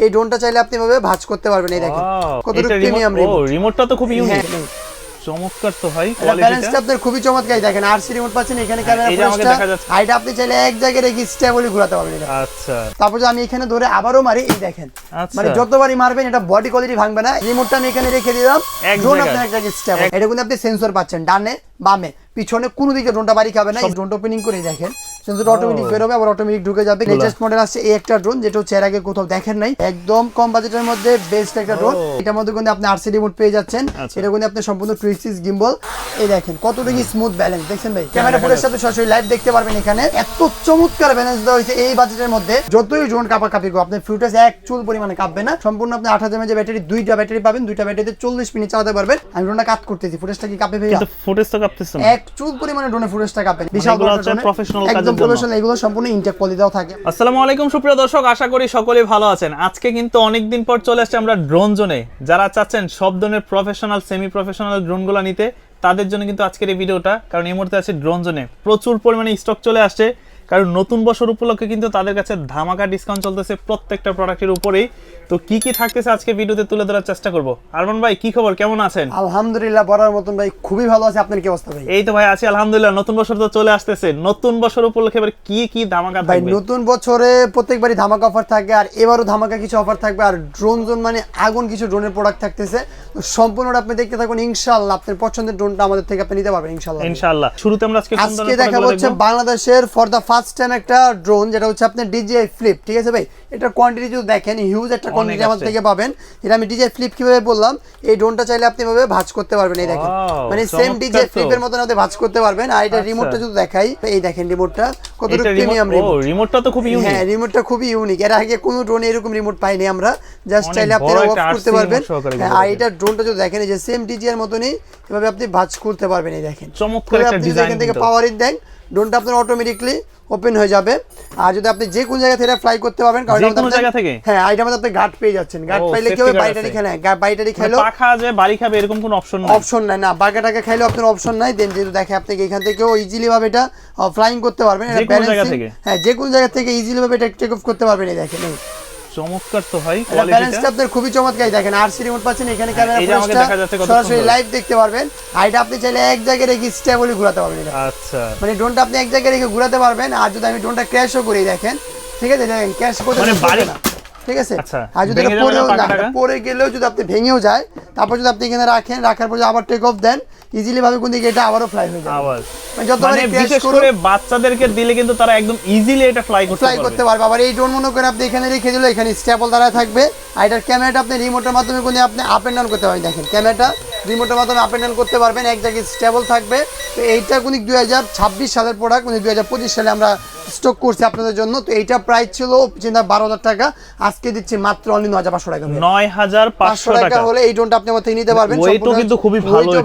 এই ড্রোনটা চাইলে আপনি এভাবে ভাঁজ করতে পারবেন। এই দেখেন কতটুকু প্রিমিয়াম রিমোট। রিমোটটা তো খুব ইউনিক, চমৎকার তো ভাই। ব্যালেন্সটা আপনার খুবই চমৎকার। দেখেন আরসি রিমোট পাচ্ছেন, এখানে ক্যামেরা ফ্ল্যাশটা, এটা আপনি চাইলে এক জায়গায় রেখে স্টেবলি ঘোরাতে পারবেন এটা। আচ্ছা, তারপর আমি এখানে ধরে আবারও মারি, এই দেখেন মানে যতবারই মারবেন এটা বডি কোয়ালিটি ভাঙবে না। রিমোটটা আমি এখানে রেখে দিলাম, ড্রোন আপনার এক জায়গায় স্টেবল। এটা কিন্তু আপনি সেন্সর পাচ্ছেন ডানে বামে পিছনে, কোনো দিকে ড্রোনটা বাড়ি খাবে না। ড্রোনটা ওপেনিং করে দেখেন সেন্সরটা অটোমেটিক বের হবে, আবার অটোমেটিক ঢুকে যাবে। লেটেস্ট মডেল আসছে এই একটা ড্রোন, যেটা হচ্ছে এর আগে কোথাও দেখেন নাই, একদম কম বাজেটের মধ্যে বেস্ট একটা ড্রোন। এটার মধ্যে কিন্তু আপনি আরসি রিমোট পেয়ে যাচ্ছেন, এটা কিন্তু আপনি সম্পূর্ণ 360 গিম্বল। এই দেখেন কতটুকু স্মুথ ব্যালেন্স দেখছেন ভাই, ক্যামেরা ফুটের সাথে সরাসরি লাইভ দেখতে পারবেন। এখানে এত চমৎকার ব্যালেন্স দেওয়া হয়েছে এই বাজেটের মধ্যে। যতই ড্রোন কাঁপাকাঁপি গো, আপনার ফুটেজ এক চুল পরিমাণে কাঁপবে না। সম্পূর্ণ আপনি 8000 mAh ব্যাটারি, দুইটা ব্যাটারি পাবেন, দুইটা ব্যাটারিতে 40 মিনিট চালাতে পারবেন। আমি ড্রোনটা কাট করতেছি, ফুটেজটা কি কাঁপে ভাই? কিন্তু ফুটেজ তো কাঁপতেছে না, এক চুল পরিমাণে ড্রোনের ফুটেজটা কাঁপে। বিশাল প্রফেশনাল কাজের একদম জন্য প্রফেশনাল, এগুলো সম্পূর্ণ ইনটেক কোয়ালিটিও থাকে। আসসালামু আলাইকুম সুপ্রিয় দর্শক, আশা করি সকলেই ভালো আছেন। আজকে কিন্তু অনেকদিন পর চলে আসছে আমরা ড্রোন জোনে। যারা চাচ্ছেন সব ধরনের প্রফেশনাল সেমি প্রফেশনাল ড্রোনগুলো নিতে, তাদের জন্য কিন্তু আজকের এই ভিডিওটা। কারণ এই মুহূর্তে আছে ড্রোন জোনে প্রচুর পরিমাণে স্টক চলে আসছে, কারণ নতুন বছর উপলক্ষে কিন্তু তাদের কাছে ধামাকা ডিসকাউন্ট চলতেছে প্রত্যেকটা প্রোডাক্টের উপরেই। তো কি কি থাকতেছে আজকে ভিডিওতে তুলে ধরার চেষ্টা করব। আরমান ভাই কি খবর, কেমন আছেন? আলহামদুলিল্লাহ বরাবর মতন ভাই, খুবই ভালো আছে। আপনার কি অবস্থা ভাই? এই তো ভাই আছি আলহামদুলিল্লাহ। নতুন বছর তো চলে আসতেছে, নতুন বছর উপলক্ষে এবার কি কি ধামাকা থাকবে? ভাই নতুন বছরে প্রত্যেকবারই ধামাকা অফার থাকে, আর এবারও ধামাকা কিছু অফার থাকবে। আর ড্রোন জোন মানে আগুন কিছু ড্রোনের প্রোডাক্ট থাকতেছে, তো সম্পূর্ণটা আপনি দেখতে থাকুন। ইনশাআল্লাহ আপনার পছন্দের ড্রোনটা আমাদের থেকে আপনি নিতে পারবেন ইনশাআল্লাহ। ইনশাআল্লাহ শুরুতে আমরা আজকে দেখাবো হচ্ছে বাংলাদেশের ফর দা ফার্স্ট টাইম একটা ড্রোন, যেটা হচ্ছে আপনার DJI ফ্লিপ। ঠিক আছে ভাই, এটা কোয়ান্টিটি যদি দেখেন হিউজ একটা কোয়ান্টিটি আমাদের থেকে পাবেন। এটা আমি DJI ফ্লিপ কিভাবে বললাম, এই ড্রোনটা চাইলে আপনি এভাবে ভাঁজ করতে পারবেন। এই দেখেন মানে সেম DJI ফ্লিপের মতন আপনি ভাঁজ করতে পারবেন। আর এটা রিমোটটা যদি দেখাই, এই দেখেন রিমোটটা কতটুকু প্রিমিয়াম রিমোট। রিমোটটা তো খুব ইউনিক। হ্যাঁ রিমোটটা খুবই ইউনিক, এর আগে কোনো ড্রোনে এরকম রিমোট পাইনি আমরা। জাস্ট চাইলে আপনি অফ করতে পারবেন। আর এটা ড্রোনটা যদি দেখেন, এই যে সেম DJI এর মতনই এভাবে আপনি ভাঁজ করতে পারবেন। এই দেখেন চমৎকার একটা ডিজাইন। এখান থেকে পাওয়ার ইন দেন, ড্রোনটা আপনার অটোমেটিকলি ওপেন হয়ে যাবে। আর যদি আপনি যে কোন জায়গা থেকে ফ্লাই করতে পারবেন, কারণ যে কোন জায়গা থেকে, হ্যাঁ আইটা মধ্যে আপনি গার্ড পেয়ে যাচ্ছেন। গার্ড পাইলে কি হবে, বাইটারি খেলে বাইটারি খাইলো পাখা যে বাড়ি খাবে এরকম কোনো অপশন নাই, অপশন নাই না। বাগাটাকে খাইলে আপনার অপশন নাই। দেন যেহেতু দেখে আপনি এখান থেকেও ইজিলি ভাবে এটা ফ্লাইং করতে পারবেন। এটা ব্যালেন্সিং, হ্যাঁ যে কোন জায়গা থেকে ইজিলি ভাবে এটা টেক অফ করতে পারবেন। এই দেখেন চমৎকার তো ভাই, ব্যালেন্সটা আপনার খুবই চমৎকার। দেখেন আরসি রিমোট পাচ্ছেন, এখানে ক্যামেরা ফ্ল্যাশটা সরাসরি লাইভ দেখতে পারবেন। আর এটা আপনি চাইলে এক জায়গায় রেখে স্টেবলি ঘোরাতে পারবেন এটা। আচ্ছা মানে ড্রোনটা আপনি এক জায়গায় রেখে ঘোরাতে পারবেন। আর যদি আমি ড্রোনটা ক্র্যাশও করি, দেখেন ঠিক আছে, দেখেন ক্র্যাশ করতে মানে বাড়ি না, ঠিক আছে। আর যদি পরে গেলেও যদি আপনি ভেঙেও যায়, তারপর যদি আপনি এখানে রাখেন, রাখার পর আবার টেক অফ দেন, ইজিলি ভাবে কোন দিকে এটা আবারও ফ্লাই হয়ে যাবে। মানে বিশেষ করে বাচ্চাদেরকে দিলে কিন্তু তারা একদম ইজিলি এটা ফ্লাই করতে পারবে। আবার এই ড্রোন মনে করে আপনি এখানে রেখে দিলে, এখানে স্টেবল দ্বারা থাকবে। আর এটার ক্যামেরাটা আপনি রিমোটের মাধ্যমে কোন আপনি আপ এন্ড ডাউন করতে পারবেন। দেখেন ক্যামেরাটা রিমোটের মাধ্যমে আপ এন্ড ডাউন করতে পারবেন, এক জায়গায় স্টেবল থাকবে। তো এইটা কোন 2026 সালের প্রোডাক্ট, 2025 সালে আমরা স্টক করছি আপনাদের জন্য। তো এইটা প্রাইস ছিল 12,000 টাকা, আজকে দিচ্ছি মাত্র অনলি 9,500 টাকা। 9,500 টাকা হলে এই ড্রোনটা আপনি আমার থেকে নিতে পারবেন। ওয়েটও কিন্তু খুবই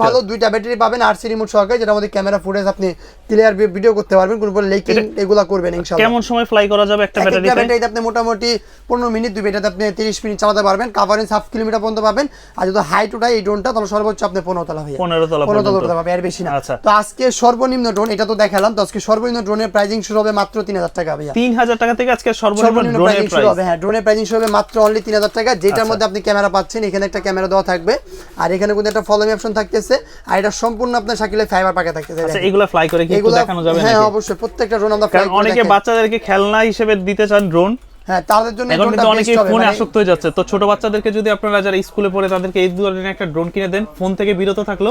ভালো, দুইটা ব্যাটারি পাবেন আরসি রিমোট সহকারে, যেটা আমাদের ক্যামেরা ফুটেজ আপনি ক্লিয়ার ভিডিও করতে পারবেন, কোনো লেকিং এগুলা করবেন ইনশাআল্লাহ। কেমন সময় ফ্লাই করা যাবে একটা ব্যাটারিতে? আপনি মোটামুটি 15 মিনিট, দুই ব্যাটারিতে আপনি 30 মিনিট চালাতে পারবেন। কভারেজ 1/2 কিলোমিটার পর্যন্ত পাবেন। আর যদি হাইট উঠায় এই ড্রোনটা, তাহলে সর্বোচ্চ আপনি 15 তলা হয়ে 15 তলা পাবে, এর বেশি না। তো আজকে সর্বনিম্ন ড্রোন এটা তো দেখালাম, তো আজকে সর্বনিম্ন ড্রোনের প্রাইসিং শুরু হবে মাত্র 3,000 টাকা ভাইয়া। 3,000 টাকা থেকে আজকে সর্বনিম্ন ড্রোনের শুরু হবে। হ্যাঁ ড্রোনের প্রাইসিং শুরু হবে মাত্র অনলি 3,000 টাকা, যেটার মধ্যে আপনি ক্যামেরা পাচ্ছেন। এখানে একটা ক্যামেরা দেওয়া থাকবে, আর এখানে কিন্তু একটা ফলো মি অপশন থাকতেছে। আর এটা সম্পূর্ণ আপনার শাকিলের ফাইবার পাকে থাকতেছে। আচ্ছা এগুলা ফ্লাই করে কি একটু দেখানো যাবে নাকি? হ্যাঁ অবশ্যই, প্রত্যেকটা ড্রোন আমরা ফ্লাই করে। অনেকে বাচ্চাদেরকে খেলনা হিসেবে দিতে চান ড্রোন, হ্যাঁ তাদের জন্য এখন কিন্তু অনেকেই ফোনে আসক্ত হয়ে যাচ্ছে। তো ছোট বাচ্চাদেরকে যদি আপনারা যারা স্কুলে পড়ে তাদেরকে এই ধরনের একটা ড্রোন কিনে দেন, ফোন থেকে বিরত থাকলো,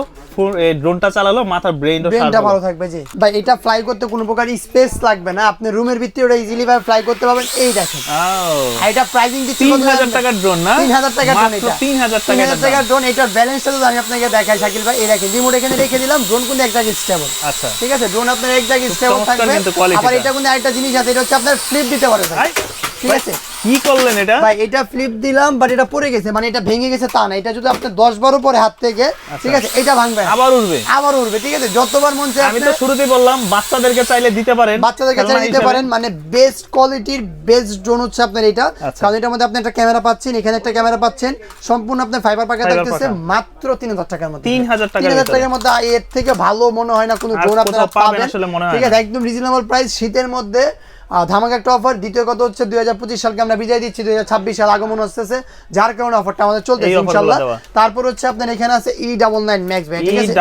এই ড্রোনটা চালালো, মাথার ব্রেইনটা ভালো থাকবে। জি ভাই এটা ফ্লাই করতে কোনো প্রকার স্পেস লাগবে না, আপনি রুমের ভিতরে ওটা ইজিলি ভাবে ফ্লাই করতে পারবেন। এই দেখেন এটা প্রাইসিং দিচ্ছি 3,000 টাকার ড্রোন না, 3,000 টাকার ড্রোন। এটা 3,000 টাকার ড্রোন। এটার ব্যালেন্সটা যদি আমি আপনাকে দেখাই শাকিল ভাই, এই দেখেন রিমোট এখানে রেখে দিলাম, ড্রোন কিন্তু এক জায়গায় স্টেবল। আচ্ছা ঠিক আছে, ড্রোন আপনার এক জায়গায় স্টেবল থাকবে। আবার এটা কিন্তু আরেকটা জিনিস আছে, এটা হচ্ছে আপনার ফ্লিপ দিতে পারে। ঠিক আছে কি করলেন এটা ভাই, এটা ফ্লিপ দিলাম, বাট এটা পড়ে গেছে, মানে এটা ভেঙে গেছে তা না। এটা যদি আপনি 10-12 পরে হাত থেকে, ঠিক আছে, এটা ভাঙবে আবার উঠবে, ঠিক আছে, যতবার মন চায়। আমি তো শুরুতেই বললাম বাচ্চাদেরকে চাইলে দিতে পারেন, মানে বেস্ট কোয়ালিটির বেস্ট ড্রোন হচ্ছে আপনার এটা। কারণ এটার মধ্যে আপনি একটা ক্যামেরা পাচ্ছেন, এখানে একটা ক্যামেরা পাচ্ছেন, সম্পূর্ণ আপনার ফাইবার পাকে থাকতেছে মাত্র 3,000 টাকার মধ্যে। 3,000 টাকার মধ্যে এর থেকে ভালো মনে হয় না কোনো ড্রোন আপনারা পাবেন। ঠিক আছে, একদম রিজনেবল প্রাইস। শীতের মধ্যে ধামাকা একটা অফার। দ্বিতীয় কথা হচ্ছে 2025 সালকে আমরা বিদায় দিচ্ছি, 2026 সাল আগমন আসতেছে, যার কারণে অফারটা আমাদের চলতেছে ইনশাআল্লাহ। তারপর হচ্ছে আপনার এখানে আছে E99 Max ভাই, ঠিক আছে,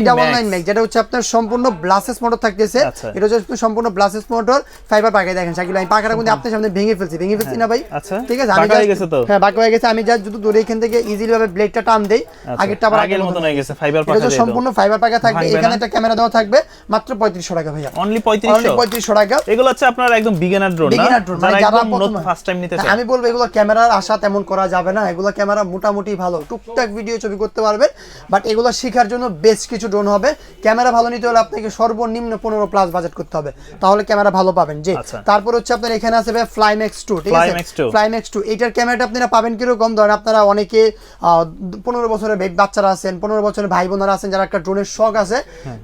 E99 Max যেটা হচ্ছে আপনার সম্পূর্ণ ব্লাসেস মোটর থাকতেছে। এটা হচ্ছে সম্পূর্ণ ব্লাসেস মোটর, ফাইবার পাকায় দেখেন শাকিল ভাই, পাকাটা কিন্তু আপনার সামনে ভেঙে ফেলছি না ভাই? ঠিক আছে, আমি হয়ে গেছে তো, হ্যাঁ বাঁকা হয়ে গেছে। আমি যা যদি দূরে এখান থেকে ইজিলি ভাবে ব্লেডটা টান দেই, আগেরটা আবার আগের মতন হয়ে গেছে, ফাইবার পাকা। এটা সম্পূর্ণ ফাইবার পাকা থাকবে। এখানে একটা ক্যামেরা দেওয়া থাকবে, মাত্র 3500 টাকা ভাইয়া, অনলি 3500 টাকা। এগুলো হচ্ছে আপনার একদম বিগিনার ড্রোন না, যারা নতুন ফার্স্ট টাইম নিতে চায়। আমি বলবো এগুলো ক্যামেরার আশা তেমন করা যাবে না, এগুলো ক্যামেরা মোটামুটি ভালো, টুকটাক ভিডিও ছবি করতে পারবেন, বাট এগুলো শেখার জন্য বেশ কিছু ড্রোন হবে। ক্যামেরা ভালো নিতে হলে আপনাকে সর্বনিম্ন 15 প্লাস বাজেট করতে হবে, তাহলে ক্যামেরা ভালো পাবেন। জি, তারপর হচ্ছে আপনার এখানে আছে ভাই FlyMax 2, ঠিক আছে, FlyMax 2। এটার ক্যামেরাটা আপনারা পাবেন কিরকম, ধরেন আপনারা অনেকে 15 বছরের বাচ্চারা আছেন, 15 বছরের ভাই বোনেরা আছেন, যারা একটা ড্রোনের শখ আছে,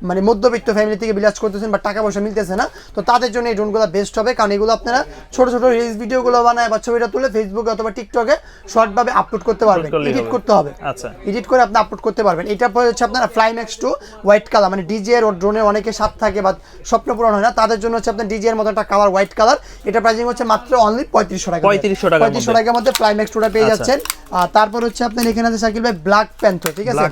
মানে মধ্যবিত্ত ফ্যামিলি থেকে বিলাজ করতেছেন বা টাকা পয়সা মিলতেছে না, তো তাদের জন্য এই ড্রোনগুলো বেস্ট হবে। কারণ এগুলো আপনারা ছোট ছোট রিলস ভিডিওগুলো বানায় বা ছবিটা তুলে ফেসবুকে অথবা টিকটকে শর্ট ভাবে আপলোড করতে পারবেন, এডিট করতে হবে, আচ্ছা এডিট করে আপনি আপলোড করতে পারবেন। এটা হচ্ছে আপনার FlyMax 2 হোয়াইট কালার, মানে ডিজিআর ও ড্রোনের অনেকে সাথ থাকে বা স্বপ্ন পূরণ হয় না, তাদের জন্য হচ্ছে আপনার ডিজিআর মতো একটা কালার হোয়াইট কালার। এটা প্রাইসিং হচ্ছে মাত্র অনলি 3500 টাকা, 3500 টাকার মধ্যে FlyMax 2টা পেয়ে যাচ্ছেন। তারপর হচ্ছে আপনার এখানে আছে শাকিল ভাই ব্ল্যাক প্যান্থর, ঠিক আছে,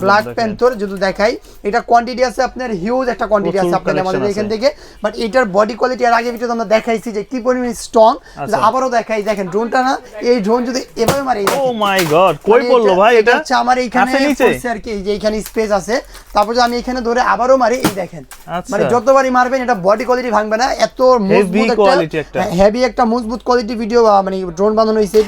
ব্ল্যাক প্যান্থর যদি দেখাই, এটা কোয়ান্টিটি আছে আপনার হিউজ একটা কোয়ান্টিটি আছে আপনাদের আমাদের এখান থেকে, বাট এটার বডি কোয়ালিটি আর আগে ভিডিওতে আমরা দেখাইছি যে কি পরিমাণ স্ট্রং, আবারও দেখাই দেখেন ড্রোনটা না, এই ড্রোন যদি এভাবে মারে, ও মাই গড কই পড়লো ভাই, এটা হচ্ছে আমার এইখানে পড়ছে আর কি, যে এখানে স্পেস আছে। তারপর যদি আমি এখানে ধরে আবারও মারি, এই দেখেন, মানে যতবারই মারবেন এটা বডি কোয়ালিটি ভাঙবে না, এত মজবুত একটা হেভি একটা মজবুত কোয়ালিটি ভিডিও মানে ড্রোন বানানো হয়েছে।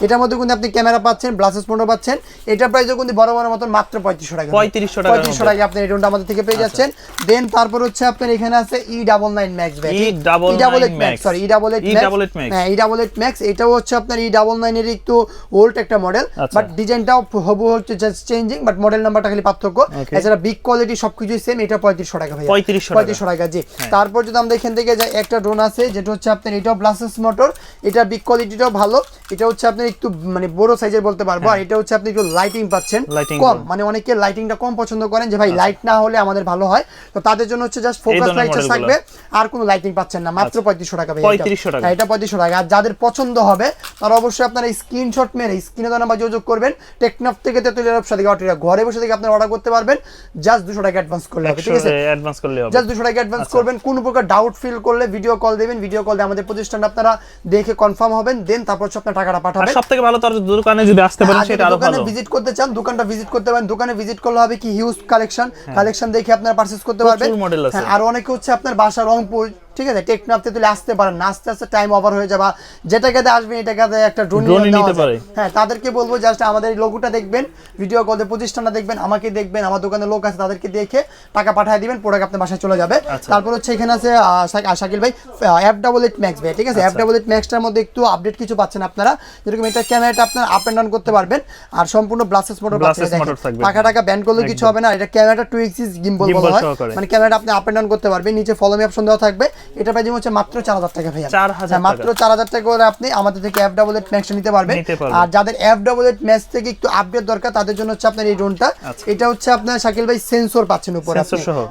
এটার মধ্যে কিন্তু আপনি ক্যামেরা পাচ্ছেন, ব্লাসেস মোটর পাচ্ছেন। এটা প্রাইসও কিন্তু বড় বড় মতন মাত্র 3500 টাকা, 3500 টাকা আপনি এই ড্রোনটা আমাদের থেকে পেয়ে যাচ্ছেন। দেন তারপর হচ্ছে আপনার এখানে আছে E99 Max ভাই, E88 Max, sorry E88 Max, হ্যাঁ E88 Max। এটাও হচ্ছে আপনার E99 এর একটু ওল্ড একটা মডেল, বাট ডিজাইনটাও হবু হচ্ছে জাস্ট চেঞ্জিং, বাট মডেল নাম্বারটা খালি পার্থক্য। এছাড়া বিগ কোয়ালিটি সবকিছু সেম। এটা 3500 টাকা ভাই, 3500 টাকা। জি, তারপর যদি আমরা এখান থেকে যাই, একটা ড্রোন আছে যেটা হচ্ছে আপনার এটাও ব্লাসেস মোটর, এটা বিগ কোয়ালিটিটাও ভালো। এটা হচ্ছে আপনি একটু মানে বড় সাইজের বলতে পারবো, আর এটা হচ্ছে আপনি একটু লাইটিং পাচ্ছেন কম, মানে অনেকে লাইটিংটা কম পছন্দ করেন যে ভাই লাইট না হলে আমাদের ভালো হয়, তো তাদের জন্য হচ্ছে জাস্ট ফোকাস লাইট থাকবে, আর কোনো লাইটিং পাচ্ছেন না, মাত্র 3500 টাকা ভাই, 3500 টাকা। এটা 3500 টাকা। আর যাদের পছন্দ হবে তারা অবশ্যই আপনারা স্ক্রিনশট মেরে স্ক্রিনে দেওয়া নাম্বার যোগাযোগ করবেন, টেকনাফ থেকে তেতুলিয়ার ব্যবসা থেকে অর্ডার, ঘরে বসে থেকে আপনারা অর্ডার করতে পারবেন, জাস্ট 200 টাকা অ্যাডভান্স করলে হবে, ঠিক আছে, অ্যাডভান্স করলে হবে, জাস্ট 200 টাকা অ্যাডভান্স করবেন। কোনো প্রকার ডাউট ফিল করলে ভিডিও কল দিবেন, ভিডিও কল দিয়ে আমাদের প্রতিষ্ঠানটা আপনারা দেখে কনফার্ম হবেন, দেন তারপর আপনারা টাকাটা পাঠাবেন। সবথেকে ভালো তার দোকানে যদি আসতে পারেন সেটা আরো ভালো, দোকানে ভিজিট করতে চান দোকানটা ভিজিট করতে পারেন, দোকানে ভিজিট করলে হবে কি হিউজ কালেকশন দেখে আপনারা পারচেজ করতে পারবেন। আর অনেকে হচ্ছে আপনার বাসা রংপুর, ঠিক আছে, টেকনাফতে তুলে আসতে পারেন না, আস্তে আস্তে টাইম ওভার হয়ে যাবে, যেটা কাজে আসবেন এটা কাজে একটা ড্রোন নিতে পারে। হ্যাঁ, তাদেরকে বলবো জাস্ট আমাদের লোগোটা দেখবেন, ভিডিও কলে প্রতিষ্ঠানটা দেখবেন, আমাকে দেখবেন, আমার দোকানে লোক আছে তাদেরকে দেখে টাকা পাঠিয়ে দিবেন, প্রোডাক্ট আপনার বাসায় চলে যাবে। তারপর হচ্ছে এখানে আছে শাকিল ভাই F88 Max ভাই, ঠিক আছে, F88 Maxটার মধ্যে একটু আপডেট কিছু পাচ্ছেন আপনারা, যেরকম এটা ক্যামেরাটা আপনারা আপ এন্ড ডাউন করতে পারবেন, আর সম্পূর্ণ ব্লাসেস মোটর পাচ্ছেন, টাকা ব্যান্ড করলে কিছু হবে না। এটা ক্যামেরাটা 2 এক্সিস গিম্বল বলা হয়, মানে ক্যামেরাটা আপনি আপ এন্ড ডাউন করতে পারবেন, নিচে ফলো মি অপশন দেওয়া থাকবে। এটা প্রাইস হচ্ছে মাত্র 4000 টাকা ভাইয়া, মাত্র 4000 টাকা করে আপনি আমাদের থেকে F88 Max নিতে পারবেন। আর যাদের F88 Max থেকে একটু আপডেট দরকার তাদের জন্য হচ্ছে আপনার এই ড্রোনটা, এটা হচ্ছে আপনার শাকিল ভাই সেন্সর পাচ্ছেন উপরে,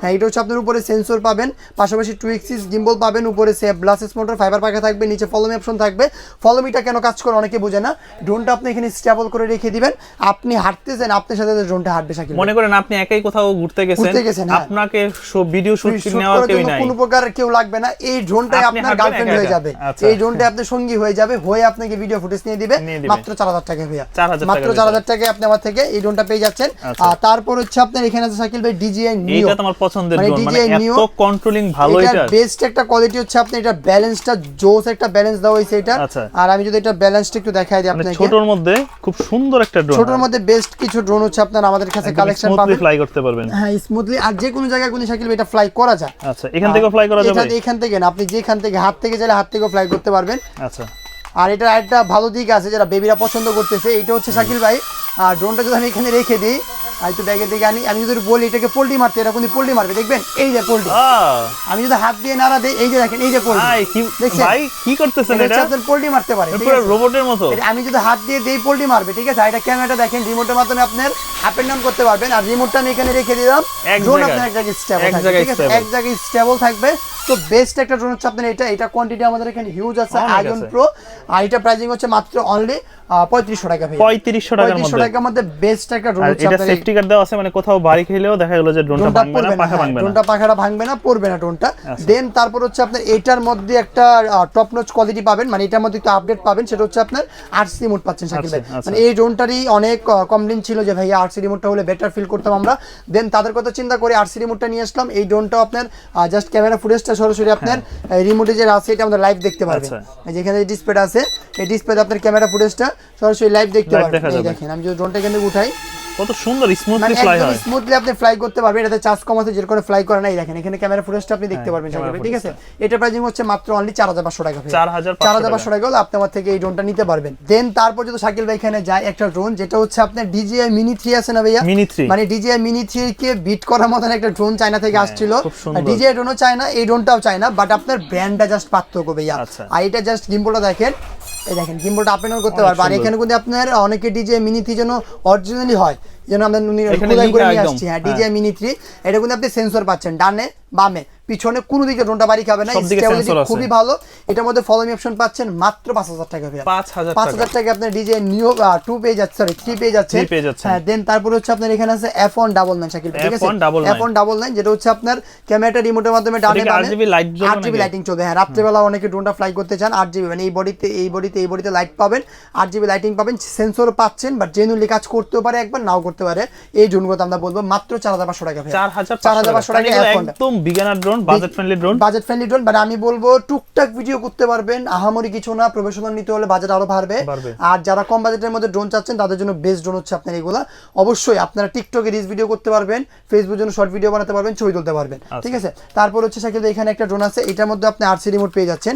হ্যাঁ এটা হচ্ছে আপনার উপরে সেন্সর পাবেন, পাশাপাশি 2 এক্সিস গিম্বল পাবেন, উপরে সেভ ব্লাসেস মোটর ফাইবার পাকা থাকবে, নিচে ফলো মি অপশন থাকবে। ফলো মিটা কেন কাজ করে অনেকে বোঝে না, ড্রোনটা আপনি এখানে স্টেবল করে রেখে দিবেন, আপনি হাঁটতেছেন আপনার সাথে ড্রোনটা হাঁটবে। শাকিল মনে করেন আপনি একাই কোথাও ঘুরতে গেছেন, আপনাকে সব ভিডিও শুট নেওয়ার কেউ নাই, কোনো প্রকার কেউ লাগবে না, এই ড্রোনটাই আপনার গার্লফ্রেন্ড হয়ে যাবে, এই ড্রোনটা আপনার সঙ্গী হয়ে যাবে, হয়ে আপনাকে ভিডিও ফুটেজ নিয়ে দিবে, মাত্র 4000 টাকা ভাইয়া, মাত্র 4000 টাকা আপনি আমার থেকে এই ড্রোনটা পেয়ে যাচ্ছেন। আর তারপর হচ্ছে আপনার এখানে আছে শাকিল ভাই DJI Neo, এটা তোমার পছন্দের ড্রোন, মানে এত কন্ট্রোলিং ভালো, এটা বেস্ট একটা কোয়ালিটি হচ্ছে আপনি, এটা ব্যালেন্সটা জোস একটা ব্যালেন্স দেওয়া হইছে এটা। আর আমি যদি এটা ব্যালেন্সটা একটু দেখাই দিই আপনাকে, ছোটর মধ্যে খুব সুন্দর একটা ড্রোন, ছোটর মধ্যে বেস্ট কিছু ড্রোন হচ্ছে আপনারা আমাদের কাছে কালেকশন পাবেন, স্মুথলি ফ্লাই করতে পারবেন, হ্যাঁ স্মুথলি, আর যে কোনো জায়গায় কোন শাকিল ভাই এটা ফ্লাই করা যায়। আচ্ছা, এখান থেকে ফ্লাই করা যাবে, এখান থেকে না, আপনি যেখান থেকে হাত থেকে চাইলে হাত থেকে ফ্লাই করতে পারবেন। আচ্ছা, আর এটা একটা ভালো দিক আছে যারা বেবিরা পছন্দ করতেছে, এটা হচ্ছে শাকিল ভাই আর ড্রোনটা যদি আমি এখানে রেখে দিই, আর একটু ব্যাগে দিকে আমি যদি বলি এটাকে পোল্ট্রি মারতে, এটা কিন্তু পোল্ট্রি মারবে, দেখবেন এই যে পোল্ট্রি, আমি যদি হাত দিয়ে নাড়া দেই, এই যে দেখেন এই যে পোল্ট্রি, দেখছেন ভাই কি করতেছেন, এটা আপনার পোল্ট্রি মারতে পারে, পুরো রোবটের মতো, আমি যদি হাত দিয়ে দেই পোল্ট্রি মারবে, ঠিক আছে। এটা ক্যামেরাটা দেখেন, রিমোটের মাধ্যমে আপনার আপ এন্ড ডাউন করতে পারবেন, আর রিমোটটা আমি এখানে রেখে দিলাম, ড্রোন আপনার এক জায়গায় স্টেবল থাকবে, ঠিক আছে, এক জায়গায় স্টেবল থাকবে, তো বেস্ট একটা ড্রোন হচ্ছে আপনার এটা কোয়ান্টিটি আমাদের এখানে হিউজ আছে আইকন প্রো। আর এটা প্রাইসিং হচ্ছে মাত্র অনলি 3500 টাকা ভাই। 3500 টাকার মধ্যে বেস্ট একটা ড্রোন হচ্ছে আপনার। এটা সেফটি কার্ড দেওয়া আছে, মানে কোথাও বাড়ি খেলেও দেখা গেল যে ড্রোনটা ভাঙবে না, পাখা ভাঙবে না। ড্রোনটা পাখাটা ভাঙবে না, পড়বে না ড্রোনটা। দেন তারপর হচ্ছে আপনার এটার মধ্যে একটা টপ নচ কোয়ালিটি পাবেন, মানে এটার মধ্যে একটু আপডেট পাবেন, সেটা হচ্ছে আপনার আরসি রিমোট পাচ্ছেন শাকিল ভাই। মানে এই ড্রোনটারই অনেক কমপ্লেইন ছিল যে ভাই আরসি রিমোটটা হলে বেটার ফিল করতাম আমরা। দেন তাদের কথা চিন্তা করে আরসি রিমোটটা নিয়ে আসলাম। এই ড্রোনটাও আপনার জাস্ট ক্যামেরা ফুটেজটা সরাসরি আপনার রিমোটে যে আছে এটা আমাদের লাইভ দেখতে পারবেন। যেখানে ডিসপ্লেটা আছে এই ডিসপ্লেতে আপনার ক্যামেরা ফুটেজটা সরাসরি লাইভ দেখতে পারবেন। এই দেখেন আমি যদি ড্রোনটা এখানে উঠাই, কত সুন্দর স্মুথলি ফ্লাই হয়, স্মুথলি আপনি ফ্লাই করতে পারবেন। এটাতে চার্জ কম আছে, যেটা করে ফ্লাই করে না। এই দেখেন এখানে ক্যামেরা ফুটেজটা আপনি দেখতে পারবেন শাকিল ভাই, ঠিক আছে। এটা প্রাইসিং হচ্ছে মাত্র অনলি 4500 টাকা। 4500 টাকা হলে আপনি আমার থেকে এই ড্রোনটা নিতে পারবেন। দেন তারপর যদি শাকিল ভাই এখানে যায় একটা ড্রোন, যেটা হচ্ছে আপনার DJI Mini 3 আছে না ভাইয়া, মানে DJI Mini 3 কে বিট করার মতন একটা ড্রোন চায়না থেকে আসছিল। DJI ড্রোনও চায়না, এই ড্রোনটাও চায়না, বাট আপনার ব্র্যান্ডটা জাস্ট পার্থক্য ভাইয়া। আর এটা জাস্ট গিম্বলটা দেখেন, এই দেখেন গিম্বলটা আপ এন্ড করতে পারবেন। আর এখানে কিন্তু আপনার অনেকে DJI Mini 3 যেন অরিজিনালি হয়, যেন আমরা খোদাই করে নিয়ে আসছি। হ্যাঁ, DJI Mini 3 এটা কিন্তু আপনি সেন্সর পাচ্ছেন ডানে বামে পিছনে, কোনো দিকে ড্রোনটা বাড়ি খাবে না, স্টেবিলিটি খুবই ভালো। এটার মধ্যে ফলো মি অপশন পাচ্ছেন মাত্র 5000 টাকা ভাই। 5000 টাকা আপনার DJI Neo 2 পেয়ে যাচ্ছে, সরি 3 পেয়ে যাচ্ছে। হ্যাঁ, দেন তারপর হচ্ছে আপনার এখানে আছে F199 শাকিল, ঠিক আছে, F199 যেটা হচ্ছে আপনার ক্যামেরাটা রিমোটের মাধ্যমে ডানে বামে RGB লাইটিং চলবে। হ্যাঁ, রাত্রিবেলা অনেকে ড্রোনটা ফ্লাই করতে চান, RGB মানে এই বডিতে লাইট পাবেন, RGB লাইটিং পাবেন, সেন্সর পাচ্ছেন, বাট জেনুইনলি কাজ করতেও পারে একবার, নাও করতে পারে। এই ড্রোনগুলো আমরা বলবো মাত্র 4500 টাকা ভাই। 4500 টাকা একদম beginner drone, budget friendly drone, মানে আমি বলবো টুকটাক ভিডিও করতে পারবেন, আহামরি কিছু না। প্রফেশনাল নিতে হলে বাজেট আরো বাড়বে। আর যারা কম বাজেটের মধ্যে ড্রোন চাচ্ছেন তাদের জন্য বেস্ট ড্রোন হচ্ছে আপনার এগুলা। অবশ্যই আপনারা টিকটকে রিলস ভিডিও করতে পারবেন, ফেসবুকের জন্য শর্ট ভিডিও বানাতে পারবেন, ছবি তুলতে পারবেন, ঠিক আছে। তারপর হচ্ছে শাকিল এখানে একটা ড্রোন আছে, এটার মধ্যে আপনি আরসি রিমোট পেয়ে যাচ্ছেন,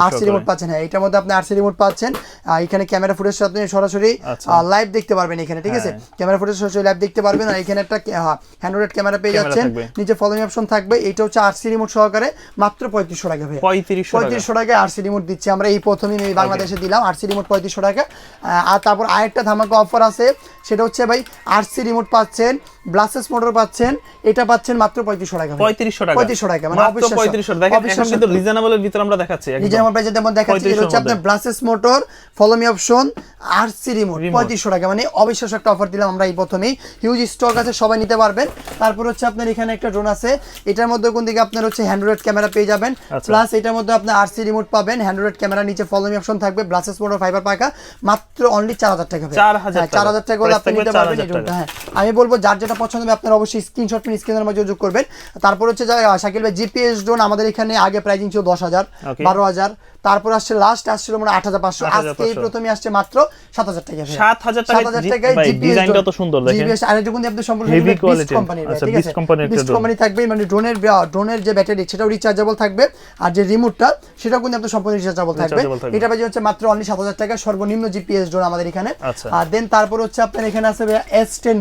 আরসি রিমোট পাচ্ছেন। হ্যাঁ, এটার মধ্যে আপনি আরসি রিমোট পাচ্ছেন। এখানে ক্যামেরা ফুটেজ আপনি সরাসরি লাইভ দেখতে পারবেন এখানে, ঠিক আছে, ক্যামেরা ফুটেজ সরাসরি লাইভ দেখতে পারবেন। আর এখানে একটা হ্যান্ডহেল্ড ক্যামেরা পেয়ে যাচ্ছেন, নিচে ফলোইং অপশন থাকবে। এটা হচ্ছে আরসি রিমোট সহকারে মাত্র 3500 টাকা ভাই। 3500 টাকায় আরসি রিমোট দিচ্ছি আমরা, এই প্রথমে বাংলাদেশে দিলাম আরসি রিমোট 3500 টাকা। আর তারপর আরেকটা ধামাকা অফার আছে, সেটা হচ্ছে ভাই আরসি রিমোট পাচ্ছেন, ব্লাসেস মোটর পাচ্ছেন, এটা পাচ্ছেন মাত্র 3500 টাকা। 3500 টাকা মানে মাত্র 3500 টাকা। দেখেন কিন্তু রিজনেবল এর ভিতর আমরা দেখাচ্ছি, রিজনেবল প্রাইসের মধ্যে দেখাচ্ছি। এটা হচ্ছে আপনার brushless motor, follow me option, RC remote 3500 টাকা, মানে অবিশ্বাস্য একটা অফার দিলাম আমরা এই প্রথমেই। হিউজ স্টক আছে, সবাই নিতে পারবেন। তারপর হচ্ছে আপনার এখানে একটা ড্রোন আছে, এটার মধ্যে কোন দিকে আপনার হচ্ছে হ্যান্ডহেল্ড ক্যামেরা পেয়ে যাবেন, প্লাস এটার মধ্যে আপনি আরসি রিমোট পাবেন, হ্যান্ডহেল্ড ক্যামেরা, নিচে ফলো মি অপশন থাকবে, ব্লাসেস মোটর ফাইবার পাকা, মাত্র অনলি 4000 টাকা। 4000 টাকা হলে আপনি নিতে পারবেন এই ড্রোনটা। হ্যাঁ, আমি বলবো যার যেটা পছন্দ হবে আপনারা অবশ্যই স্ক্রিনশট নিয়ে স্ক্রিনের মাঝে যোগ করবেন। তারপর হচ্ছে শাকিল ভাই জিপিএস ড্রোন আমাদের এখানে আগে প্রাইসিং ছিল 10000 12000, তারপর আসছে লাস্ট আসছিল মানে 8500, আজকে এই প্রথমে আসছে মাত্র 7000 টাকা। 7000 টাকায় ডিজাইনটা তো সুন্দর দেখেন। জিপিএস আর এটা কিন্তু আপনি সম্পূর্ণ বিস্ট কোম্পানির, ঠিক আছে, বিস্ট কোম্পানি থাকবে, মানে ড্রোনের যে ব্যাটারি সেটাও রিচার্জেবল থাকবে, আর যে রিমোটটা সেটাও কিন্তু আপনার সম্পূর্ণ রিচার্জেবল থাকবে। এটা বাজে হচ্ছে মাত্র অনলি 7000 টাকা, সর্বনিম্ন জিপিএস ড্রোন আমাদের এখানে। আর দেন তারপর হচ্ছে আপনার এখানে আছে S10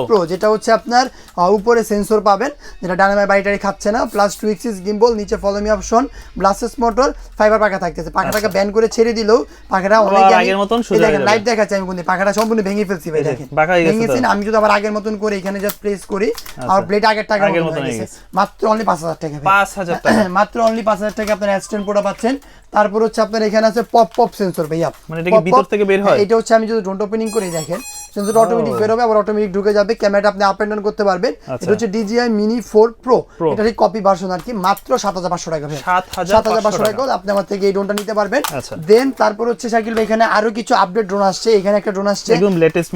Pro, যেটা হচ্ছে আপনার উপরে সেন্সর পাবেন, যেটা ডানে বামে ব্যাটারি খাচ্ছে না, প্লাস 2 এক্সিস গিম্বল, নিচে follow me option, brushless motor, fibre পাকা থাকতেছে। পাখাটাকে ব্যান করে ছেড়ে দিলেও পাখাটা অনেক আগের মতন সোজা হয়ে যাবে। লাইভ দেখাচ্ছি আমি, কিন্তু পাখাটা সম্পূর্ণ ভেঙে ফেলছি ভাই, দেখেন ভেঙেছি না। আমি যদি আবার আগের মতন করে এখানে জাস্ট প্রেস করি, আর ব্লেড আগের মতন হয়ে গেছে। মাত্র অনলি 5000 টাকা, 5000 টাকা, মাত্র অনলি 5000 টাকা আপনার S10 Pro পাচ্ছেন। তারপর হচ্ছে আপনার এখানে আছে পপ সেন্সর ভাইয়া, মানে এটা কি ভিতর থেকে বের হয়? এটা হচ্ছে আমি যদি ড্রোন ওপেনিং করে দেখেন, সেন্সরটা অটোমেটিক বের হবে, আবার অটোমেটিক ঢুকে যাবে, ক্যামেরাটা আপনি আপ এন্ড ডাউন করতে পারবেন। এটা হচ্ছে DJI Mini 4 Pro, এটারই কপি ভার্সন আর কি, মাত্র 7500 টাকা ভাই। 7500 টাকা আপনি আমার থেকে এই ড্রোনটা নিতে পারবেন। দেন তারপর হচ্ছে শাকিল ভাই এখানে আরো কিছু আপডেট ড্রোন আসছে। এখানে একটা ড্রোন আসছে একদম লেটেস্ট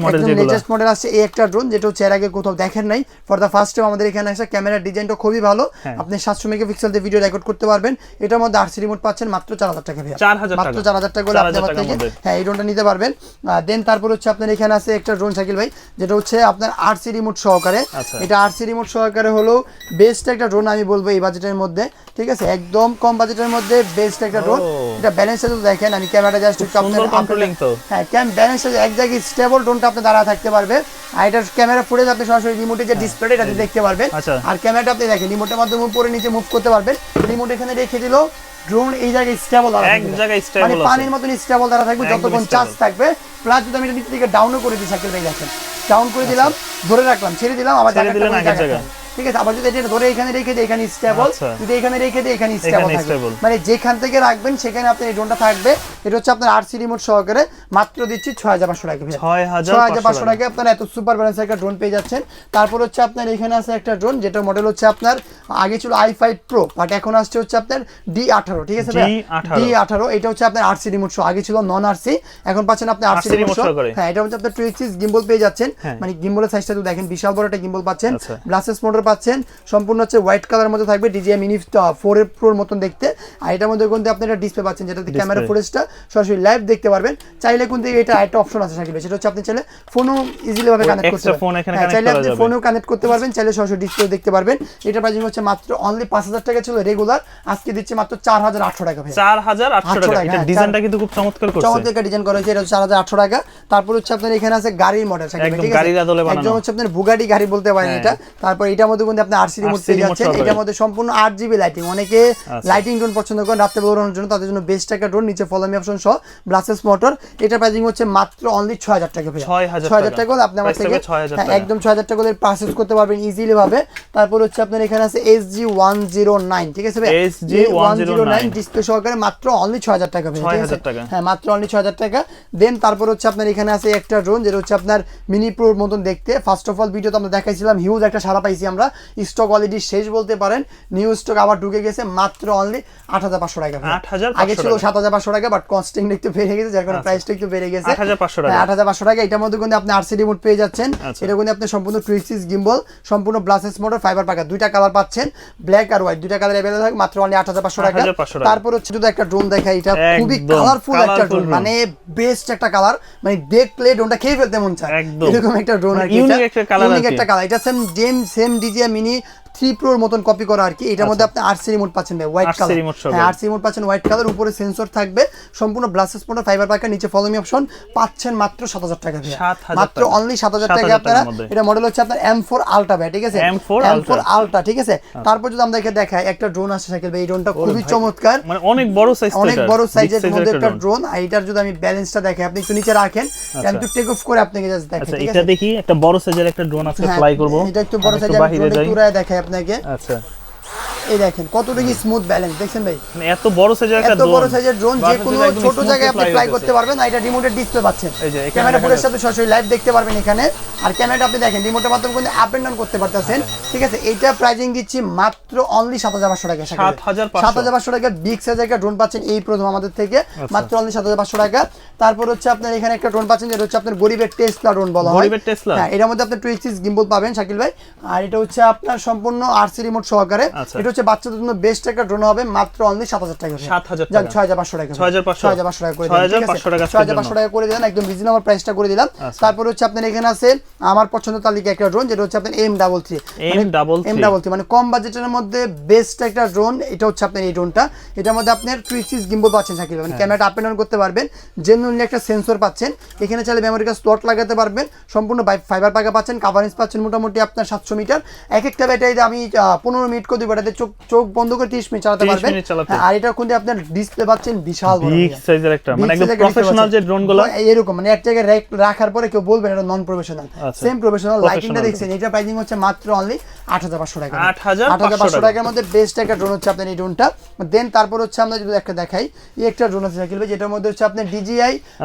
মডেল আসছে, এই একটা ড্রোন যেটা হচ্ছে এর আগে কোথাও দেখেন নাই, ফর দা ফার্স্ট টাইম আমাদের এখানে আসছে। ক্যামেরার ডিজাইনটা খুবই ভালো, আপনি 700 মেগাপিক্সেল দিয়ে ভিডিও রেকর্ড করতে পারবেন। এটার মধ্যে আরসি রিমোট পাচ্ছেন মাত্র 4000 টাকা ভাই, মাত্র 4000 টাকা হলে আপনি আমার থেকে হ্যাঁ এই ড্রোনটা নিতে পারবেন। দেন তারপর হচ্ছে আপনার এখানে আছে একটা ড্রোন শাকিল ভাই, যেটা হচ্ছে আপনার আরসি রিমোট সহকারে। এটা আরসি রিমোট সহকারে হলো বেস্ট একটা ড্রোন আমি বলবো এই বাজেটের মধ্যে, ঠিক আছে, একদম কম বাজেটের মধ্যে বেস্ট একটা ড্রোন। এটা ব্যালেন্সটা যদি দেখেন, আমি ক্যামেরাটা জাস্ট একটু কন্ট্রোলিং তো হ্যাঁ ব্যালেন্সটা এক জায়গায় স্টেবল, ড্রোনটা আপনি দাঁড়া থাকতে পারবে। আর এটার ক্যামেরা ফুটেজ আপনি সরাসরি রিমোটে যে ডিসপ্লেটা এটাতে দেখতে পারবেন। আর ক্যামেরাটা আপনি দেখেন রিমোটের মাধ্যমে উপরে নিচে মুভ করতে পারবেন। রিমোট এখানে রেখে দিলেও ড্রোন এই জায়গায় স্টেবল দাঁড়া থাকবে, এক জায়গায় স্টেবল, মানে পানির মতন স্টেবল দাঁড়া থাকবে যতক্ষণ চার্জ থাকবে। প্লাস যদি আমি এটা নিচে থেকে ডাউনও করে দিই শাকিল ভাই, দেখেন ডাউন করে দিলাম, ধরে রাখলাম, ছেড়ে দিলাম, আবার জায়গাটা ঠিক আছে। আবার যদি এটা ধরে এখানে রেখে দিই এখানে স্টেবল, যদি এখানে রেখে দিই এখানে স্টেবল থাকবে, মানে যেখান থেকে রাখবেন সেখানে আপনার এই ড্রোনটা থাকবে। এটা হচ্ছে আপনার আরসি রিমোট সহকারে মাত্র দিচ্ছি 6500 টাকা। 6500 টাকা আপনারা এত সুপার ব্যালেন্স একটা ড্রোন পেয়ে যাচ্ছেন। তারপর হচ্ছে আপনার এখানে আছে একটা ড্রোন যেটা মডেল হচ্ছে আপনার আগে ছিল i5 Pro, বাট এখন আসছে হচ্ছে আপনার D18, ঠিক আছে ভাই, D18। এটা হচ্ছে আপনার আরসি রিমোট সহ, আগে ছিল নন আরসি, এখন পাচ্ছেন আপনি আরসি রিমোট সহ। হ্যাঁ, এটা হচ্ছে আপনার 2 এক্সিস গিম্বল পেয়ে যাচ্ছেন, মানে গিম্বলের সাইজটা তো দেখেন বিশাল বড় একটা গিম্বল পাচ্ছেন। গ্লাসেস মোটর পাচ্ছেন, সম্পূর্ণ হচ্ছে হোয়াইট কালারের মধ্যে থাকবে, DJI Mini 4 Pro মতন দেখতে। আর এটার মধ্যে কিন্তু আপনি একটা ডিসপ্লে পাচ্ছেন যেটাতে ক্যামেরা ফুটেজটা সরাসরি লাইভ দেখতে পারবেন। চাইলে কিন্তু এটা একটা অপশন আছে সাকিব, সেটা হচ্ছে আপনি চাইলে ফোনও ইজিলি ভাবে কানেক্ট করতে পারবেন, চাইলে আপনি ফোনও কানেক্ট করতে পারবেন, চাইলে সরাসরি ডিসপ্লে দেখতে পারবেন। এটা প্রাইসিং হচ্ছে মাত্র অনলি 5000 টাকা ছিল রেগুলার, আজকে দিচ্ছে মাত্র 4800 টাকা ভাই। 4800 টাকা। এটা ডিজাইনটা কিন্তু খুব চমৎকার করছে, চমৎকার ডিজাইন করা হয়েছে। এটা হচ্ছে 4800 টাকা। তারপর হচ্ছে আপনার এখানে আছে গাড়ির মডেল সাকিব, ঠিক আছে, একদম হচ্ছে আপনার বুগাটি গাড়ি বলতে পারেন এটা। তারপর এটার মধ্যে কিন্তু আপনি আরসি রিমোট পেয়ে যাচ্ছেন। এটার মধ্যে সম্পূর্ণ 8GB লাইটিং, অনেকে লাইটিং ড্রোন পছন্দ করেন রাতে বেরোনোর জন্য, তাদের জন্য বেস্ট একটা ড্রোন। নিচে ফলো মি অপশন সহ ব্লাসেস মোটর। এটা প্রাইসিং হচ্ছে মাত্র অনলি 6000 টাকা ভাই। 6000 টাকা আপনি আমার থেকে একদম 6000 টাকা করে পারচেজ করতে পারবেন ইজিলি ভাবে। তারপর হচ্ছে আপনার এখানে আছে SG109, ঠিক আছে ভাই, SG109 ডিসপ্লে সহকারে মাত্র অনলি 6000 টাকা ভাই, ঠিক আছে, হ্যাঁ মাত্র অনলি 6000 টাকা। দেন তারপর হচ্ছে আপনার এখানে আছে একটা ড্রোন যেটা হচ্ছে আপনার মিনি প্রোর মতন দেখতে। ফার্স্ট অফ অল ভিডিওতে আমরা দেখাইছিলাম, হিউজ একটা সারা পাইছি আমরা, স্টক অলরেডি শেষ বলতে পারেন, নিউ স্টক আবার ঢুকে গেছে মাত্র অনলি 8500 টাকা। আগে ছিল 7500 টাকা, বাট কস্টিং একটু বেড়ে গেছে, যার কারণে প্রাইসটা একটু বেড়ে গেছে 8500 টাকা। এটার মধ্যে কিন্তু আপনি আরসি রিমোট পেয়ে যাচ্ছেন। এটা কিন্তু আপনি সম্পূর্ণ 2 এক্সিস গিম্বল, সম্পূর্ণ ব্লাসেস মোটর, ফাইবার পাকা, দুইটা কালার পাচ্ছেন, ব্ল্যাক আর হোয়াইট, দুইটা কালার अवेलेबल থাকে মাত্র অনলি 8500 টাকা। তারপর হচ্ছে যদি একটা ড্রোন দেখাই, এটা খুবই কালারফুল একটা ড্রোন, মানে বেস্ট একটা কালার, মানে দেখলে ড্রোনটা খেয়ে ফেলতে মন চায়, এরকম একটা ড্রোন আর কি, ইউনিক একটা কালার। এটা সেম DJI Mini 3 Pro মতন কপি করা আর কি। এটার মধ্যে আপনি আরসি রিমোট পাচ্ছেন ভাই, হোয়াইট কালার, হ্যাঁ আরসি রিমোট পাচ্ছেন হোয়াইট কালার, উপরে সেন্সর থাকবে, সম্পূর্ণ ব্লাসেস মোটর, ফাইবার পাকা, নিচে ফলো মি অপশন পাচ্ছেন মাত্র 7000 টাকা ভাই, মাত্র অনলি 7000 টাকা আপনারা। এটা মডেল হচ্ছে আপনার M4 Ultra ভাই, ঠিক আছে, M4 Ultra, ঠিক আছে। তারপর যদি আমরা দেখাই একটা ড্রোন আছে শাকিল ভাই, এই ড্রোনটা খুবই চমৎকার, মানে অনেক বড় সাইজ, অনেক বড় সাইজের মধ্যে একটা ড্রোন। আর এটার যদি আমি ব্যালেন্সটা দেখাই, আপনি একটু নিচে রাখেন, আমি একটু টেক অফ করে আপনাকে জাস্ট দেখাই, ঠিক আছে। এটা দেখি একটা বড় সাইজের একটা ড্রোন আছে, ফ্লাই করব, এটা একটু বড় সাইজের ড্রোন একটু উড়ায় দেখাই আপনাকে। আচ্ছা, এই দেখেন কতটুকু স্মুথ ব্যালেন্স দেখছেন ভাই, মানে এত বড় সাইজের ড্রোন যে কোনো ছোট জায়গায় আপনি ফ্লাই করতে পারবেন। আর এটা রিমোটের ডিসপ্লে পাচ্ছেন, ক্যামেরা ফুটের সাথে সরাসরি লাইভ দেখতে পারবেন এখানে। আর ক্যামেরাটা আপনি দেখেন রিমোটের মাধ্যমে কিন্তু আপ এন্ড ডাউন করতে পারতেছেন, ঠিক আছে। এটা প্রাইসিং দিচ্ছি মাত্র অনলি 7500 টাকা, 7500 টাকা বিগ সাইজের একটা ড্রোন পাচ্ছেন এই প্রথম আমাদের থেকে, মাত্র অনলি 7500 টাকা। তারপর হচ্ছে আপনার এখানে একটা ড্রোন পাচ্ছেন যেটা হচ্ছে আপনার গরিবের টেসলা ড্রোন বলা হয়, হ্যাঁ এটার মধ্যে আপনি 2 এক্সিস গিম্বল পাবেন শাকিল ভাই। আর এটা হচ্ছে আপনার সম্পূর্ণ আরসি রিমোট সহকারে। এটা হচ্ছে বাচ্চাদের জন্য বেস্ট একটা ড্রোন হবে, মাত্র অনলি 7000 টাকা, 6500 টাকা, 6500 টাকা করে দিলাম, 6500 টাকা করে দিলাম, একদম রিজনেবল প্রাইসটা করে দিলাম। তারপর হচ্ছে আপনার এখানে আছে আমার পছন্দের তালিকা একটা ড্রোন যেটা হচ্ছে আপনার M33, মানে কম বাজেটের মধ্যে বেস্ট একটা ড্রোন। এটা হচ্ছে আপনার এই ড্রোনটা, এটার মধ্যে আপনার 2 এক্সিস গিম্বল পাচ্ছেন শাকিল, মানে ক্যামেরাটা আপ এন্ড ডাউন করতে পারবেন, জেনুইনলি একটা সেন্সর পাচ্ছেন, এখানে চাইলে মেমোরি কার্ড স্লট লাগাতে পারবেন, সম্পূর্ণ ফাইবার পাকা পাচ্ছেন, কভারেজ পাচ্ছেন মোটামুটি আপনার 700 মিটার। এক একটা ব্যাটারিতে আমি 15 মিনিট করে দুই ব্যাটারিতে চোখ বন্ধ করে 30 মিনিট চালাতে পারবেন। আর এটা কিন্তু আপনার ডিসপ্লে পাচ্ছেন বিশাল বড় বিগ সাইজের একটা, মানে একদম প্রফেশনাল যে ড্রোনগুলো এরকম, মানে এক জায়গায় রাখার পরে কেউ বলবেন এটা নন প্রফেশনাল, সেম প্রফেশনাল। লাইটিংটা দেখছেন, এটা প্রাইসিং হচ্ছে মাত্র অনলি 8500 টাকা, 8500 টাকার মধ্যে বেস্ট একটা ড্রোন হচ্ছে আপনার এই ড্রোনটা। দেন তারপর হচ্ছে আমরা যদি একটা দেখাই, এই একটা ড্রোন আছে শাকিল ভাই, যেটার মধ্যে হচ্ছে আপনার DJI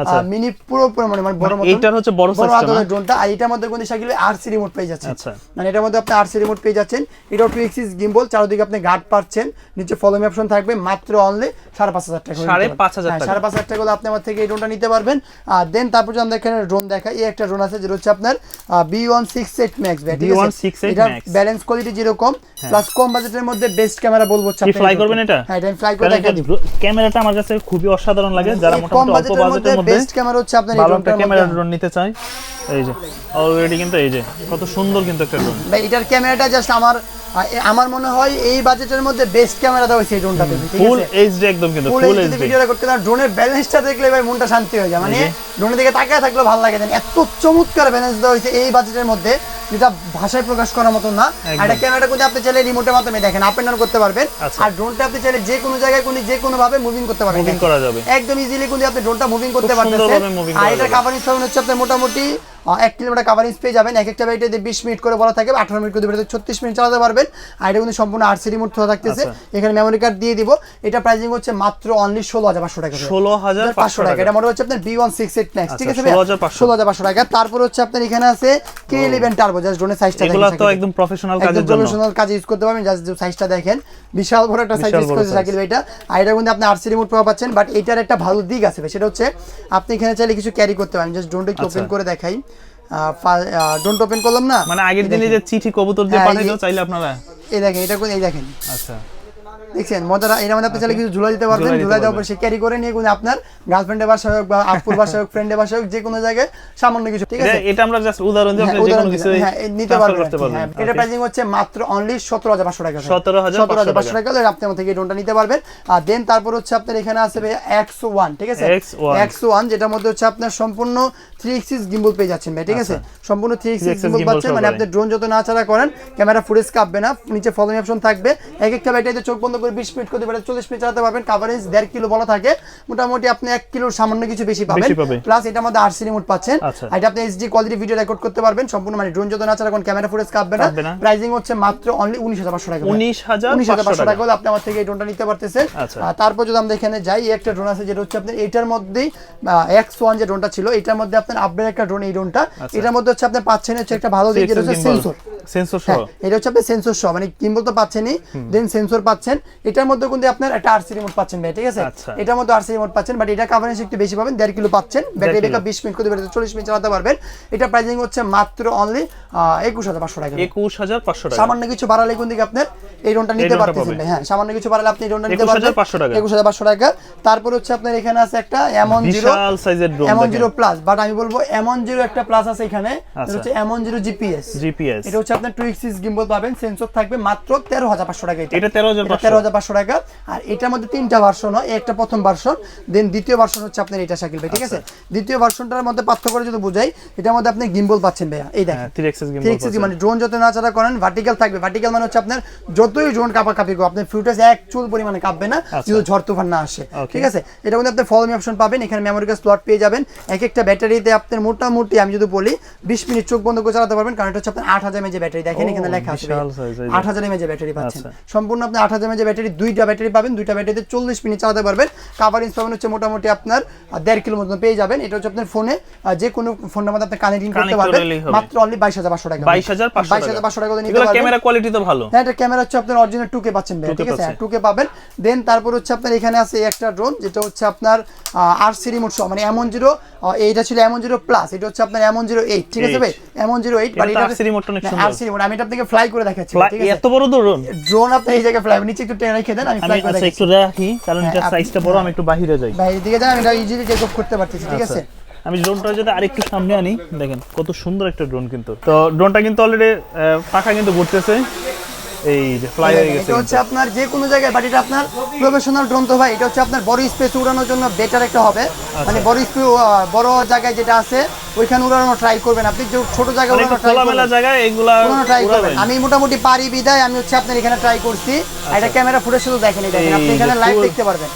Mini Pro মানে বড় মত, এটার হচ্ছে বড় সাইজের ড্রোনটা। আর এটার মধ্যে কিন্তু শাকিল ভাই আরসি রিমোট পেয়ে যাচ্ছেন, মানে এটার মধ্যে আপনি আরসি রিমোট পেয়ে যাচ্ছেন। এটাও 2 এক্সিস গিম্বল, চারদিকে আপনি গার্ড পাচ্ছেন, নিচে ফলো মি অপশন থাকবে, মাত্র অনলি 5500 টাকা, 5500 টাকা হলে আপনি আমার থেকে এই ড্রোনটা নিতে পারবেন। আর দেন তারপর যদি আমরা এখানে ড্রোন দেখাই, এই একটা ড্রোন আছে যেটা হচ্ছে আপনার B168 Max, এটা ব্যালেন্স কোয়ালিটি যেরকম প্লাস কম বাজেটের মধ্যে বেস্ট ক্যামেরা বলবো, আপনি ফ্লাই করবেন এটা, হ্যাঁ এটা ফ্লাই করে দেখাই দিব। ক্যামেরাটা আমার কাছে খুবই অসাধারণ লাগে, যারা মোটামুটি অল্প বাজেটের মধ্যে বেস্ট ক্যামেরা হচ্ছে আপনার এই ড্রোনটা ক্যামেরা ড্রোন নিতে চাই। এই যে অলরেডি কিন্তু এই যে কত সুন্দর কিন্তু একটা ড্রোন ভাই, এটার ক্যামেরাটা জাস্ট আমার মনে হয় এই বাজেটের মধ্যে বেস্ট ক্যামেরা দেওয়া হয়েছে এই ড্রোনটাতে, ঠিক আছে, ফুল এইচডি একদম, কিন্তু ফুল এইচডি ভিডিওটা করতে না, ড্রোনের ব্যালেন্সটা দেখলে ভাই মনটা শান্তি হয়ে যায়, মানে ড্রোনের দিকে তাকিয়ে থাকলে ভালো লাগে, এত চমৎকার ব্যালেন্স দেওয়া হয়েছে এই বাজেটের মধ্যে, যেটা ভাষায় প্রকাশ করার মতো না। আর এটা ক্যামেরাটা কিন্তু আপনি চাইলে রিমোটের মাধ্যমে দেখেন আপ এন্ড ডাউন করতে পারবেন, আর ড্রোনটা আপনি চাইলে যে কোনো জায়গায় যে কোনো ভাবে মুভিং করতে পারবেন, মুভিং করা যাবে একদম ইজিলি, কিন্তু আপনি ড্রোনটা মুভিং করতে পারতেছেন। আর এটা কভারেজ পাবেন হচ্ছে আপনার মোটামুটি 1 কিলোমিটার কভারেজ পেয়ে যাবেন। এক একটা ব্যাটারিতে 20 মিনিট করে বলা থাকে, 18 মিনিট করে ব্যাটারিতে 36 মিনিট চালাতে পারবেন। আর এটা কিন্তু সম্পূর্ণ RC রিমোট থাকতেছে। এখানে মেমোরি কার্ড দিয়ে দিব। এটা প্রাইসিং হচ্ছে মাত্র অনলি 16500 টাকা। 16500 টাকা। এটা মডেল হচ্ছে আপনার B168 Max, ঠিক আছে ভাই? 16500 টাকা। তারপর হচ্ছে আপনার এখানে আছে K11 টার্বো, জাস্ট ড্রোনের সাইজটা দেখেন। এগুলো তো একদম প্রফেশনাল কাজের জন্য, প্রফেশনাল কাজে ইউজ করতে পারবেন। জাস্ট সাইজটা দেখেন, বিশাল বড় একটা সাইজ ইউজ করেছে শাকিল ভাই এটা। আর এটা কিন্তু আপনি RC রিমোট পাচ্ছেন, বাট এটার একটা ভালো দিক আছে ভাই, সেটা হচ্ছে আপনি এখানে চাইলে কিছু ক্যারি করতে পারেন। জাস্ট ড্রোনটা একটু ওপেন করে দেখাই। ড্রোনটা ওপেন করলাম না, মানে আগের দিনে যে চিঠি কবুতর দিয়ে পাঠাইলো চাইলে আপনারা এই দেখেন, এটা কোন এই দেখেন। আচ্ছা, দেখছেন মজাটা? এর মধ্যে আপনি চাইলে কিছু ঝুলা দিতে পারবেন। ঝুলা দেওয়ার পর সে ক্যারি করে নিয়ে কোনো আপনার গার্লফ্রেন্ডের বাসায় হোক বা আপুর বাসায় হোক, ফ্রেন্ডের বাসায় হোক, যে কোনো জায়গায় সামান্য কিছু, ঠিক আছে? এটা আমরা জাস্ট উদাহরণ দিই, আপনি যে কোনো কিছু নিতে পারবেন। এটা প্রাইসিং হচ্ছে মাত্র অনলি 17500 টাকা। 17500 টাকা হলে আপনি আমার থেকে এই ড্রোনটা নিতে পারবেন। আর দেন তারপর হচ্ছে আপনার এখানে আছে ভাই X1, ঠিক আছে? X1 যেটার মধ্যে হচ্ছে আপনার সম্পূর্ণ 3 axis gimbal পেয়ে যাচ্ছেন ভাই, ঠিক আছে? সম্পূর্ণ 3 axis gimbal পাচ্ছেন, মানে আপনি ড্রোন যত নাড়াচাড়া করেন ক্যামেরা ফুটেজ কাঁপবে না। নিচে ফলোইং অপশন থাকবে। এক একটা ব্যাটারিতে চোখ বন্ধ করে 20 মিনিট করে 40 মিনিট চালাতে পারবেন। কভারেজ 1.5 কিলো বলা থাকে, মোটামুটি আপনি 1 কিলোর সামান্য কিছু বেশি পাবেন। প্লাস এটার মধ্যে RC রিমোট পাচ্ছেন। আর এটা আপনি HD কোয়ালিটি ভিডিও রেকর্ড করতে পারবেন সম্পূর্ণ, মানে ড্রোন যত নাড়াচাড়া করেন ক্যামেরা ফুটেজ কাঁপবে না। প্রাইসিং হচ্ছে মাত্র অনলি 19500 টাকা। 19500 টাকা হলে আপনি আমার থেকে এই ড্রোনটা নিতে পারতেছেন। তারপর যদি আমরা এখানে যাই, একটা ড্রোন আছে যেটা হচ্ছে আপনার এটার মধ্যেই X1 যে ড্রোনটা ছিল, এটার মধ্যে আপনার আপডেট একটা ড্রোন, এই ড্রোনটা এটার মধ্যে হচ্ছে আপনি পাচ্ছেন হচ্ছে একটা ভালো দিক যেটা হচ্ছে সেন্সর সহ। এটা হচ্ছে আপনি সেন্সর সহ, মানে গিম্বল তো পাচ্ছেনই, দেন সেন্সর পাচ্ছেন। এটার মধ্যে কিন্তু আপনার একটা RC রিমোট পাচ্ছেন ভাই, ঠিক আছে? এটার মধ্যে RC রিমোট পাচ্ছেন, বাট এটা কভারেজ একটু বেশি পাবেন। 1.5 কিলো পাচ্ছেন। ব্যাটারি ব্যাকআপ 20 মিনিট করে 40 মিনিট চালাতে পারবেন। এটা প্রাইসিং হচ্ছে মাত্র অনলি 21500 টাকা। 21500 টাকা। সামান্য কিছু বাড়ালে কিন্তু আপনার এই ড্রোনটা নিতে পারতেছেন ভাই। হ্যাঁ, সামান্য কিছু বাড়ালে আপনি এই ড্রোনটা নিতে পারবেন 21500 টাকা। তারপর হচ্ছে আপনার এখানে আছে একটা M10 বিশাল সাইজের ড্রোন, M10 প্লাস, বাট আমি বলবো M10 একটা প্লাস আছে এখানে, এটা হচ্ছে M10 GPS। এটা হচ্ছে আপনার 2 axis gimbal পাবেন, সেন্সর থাকবে, মাত্র 13500 টাকা। এটা 13500 টাকা। আর এটার মধ্যে তিনটা ভার্সন হয়, একটা প্রথম ভার্সন, দেন দ্বিতীয় ভার্সন হচ্ছে আপনার এটা শাকিল ভাই, ঠিক আছে? দ্বিতীয় ভার্সনটার মধ্যে পার্থক্য যদি বুঝাই, এটার মধ্যে আপনি গিম্বল পাচ্ছেন ভাইয়া, এই দেখেন 3 axis মানে ড্রোন যত নাড়াচাড়া করেন ভার্টিক্যাল থাকবে। ভার্টিক্যাল মানে হচ্ছে আপনার যতই ড্রোন কাঁপাকাঁপি করবে আপনার ফুটেজ এক চুল পরিমাণে কাঁপবে না, যদি ঝড় তুফান না আসে, ঠিক আছে? এটা মধ্যে আপনি ফলো মি অপশন পাবেন। এখানে মেমোরি কার্ড স্লট পেয়ে যাবেন। এক একটা ব্যাটারিতে আপনার মোটামুটি আমি যদি বলি 20 মিনিট চোখ বন্ধ করে চালাতে পারবেন, কারণ এটা হচ্ছে আপনার 8000 mAh ব্যাটারি। দেখেন এখানে লেখা আছে 8000 mAh ব্যাটারি পাচ্ছেন। সম্পূর্ণ আপনি 8000 mAh ব্যাটারি, দুইটা ব্যাটারি পাবেন। দুইটা ব্যাটারিতে 40 মিনিট চালাতে পারবেন। কভারেজ পাবেন হচ্ছে মোটামুটি আপনার 1.5 কিলো মতো পেয়ে যাবেন। এটা হচ্ছে আপনার ফোনে যে কোনো ফোনের মধ্যে আপনি কানেক্টিং করতে পারবেন, মাত্র অনলি 22500 টাকা। 22500 টাকা নিতে পারবেন। ক্যামেরা কোয়ালিটি তো ভালো। হ্যাঁ, এটা ক্যামেরা হচ্ছে আপনার অরিজিনাল 2K পাচ্ছেন ভাই, ঠিক আছে? 2K পাবেন। দেন তারপর হচ্ছে আপনার এখানে আছে একটা ড্রোন যেটা হচ্ছে আপনার RC রিমোট সহ, মানে M10, এইটা ছিল M10 প্লাস, এটা হচ্ছে আপনার M10-8, ঠিক আছে ভাই? M10-8, বাট এটা RC রিমোট অনেক সুন্দর। RC রিমোট আমি এটা আপনাকে ফ্লাই করে দেখাচ্ছি, ঠিক আছে? এত বড় ড্রোন আপনি এই জায়গায় ফ্লাই নিচে একটু টেনে রেখে দেন, আমি ফ্লাই করে দেখাচ্ছি। একটু রাখি, কারণ এটা সাইজটা বড়, আমি একটু বাইরে যাই। বাইরে দিকে যান, আমি এটা ইজিলি টেক অফ করতে পারতেছি, ঠিক আছে? আমি ড্রোনটা যদি আরেকটু সামনে আনি, দেখেন কত সুন্দর একটা ড্রোন। কিন্তু তো ড্রোনটা কিন্তু অলরেডি পাখা কিন্তু ঘুরতেছে, এই যে ফ্লাই হয়ে গেছে। এটা হচ্ছে আপনার যে কোনো জায়গায়, বাট এটা আপনার প্রফেশনাল ড্রোন তো ভাই। এটা হচ্ছে আপনার বড় স্পেস উড়ানোর জন্য বেটার একটা হবে, মানে বড় জায়গায় যেটা আছে ওইখানে উড়ানো ট্রাই করবেন আপনি। যে ছোট জায়গায় উড়ানো ট্রাই করবেন, জায়গায় এগুলা ট্রাই করবেন। আমি মোটামুটি পারি বিদায় আমি হচ্ছে আপনার এখানে ট্রাই করছি। এটা ক্যামেরা ফুটেজ শুধু দেখেন, এই দেখেন আপনি এখানে লাইভ দেখতে পারবেন।